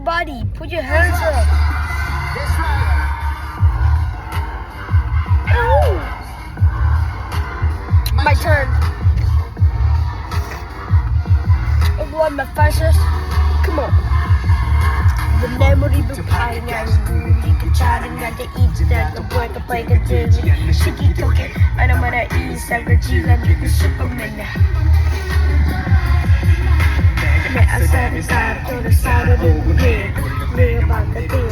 Everybody, put your hands up. Ow. My turn. Everyone, my fastest. Come on. The memory berpaling yang buli kecaring ada ikan kebuat kepai kejeli sikit toket mana-mana isang kejilan itu Superman me asal satu dasar dulu me bangkit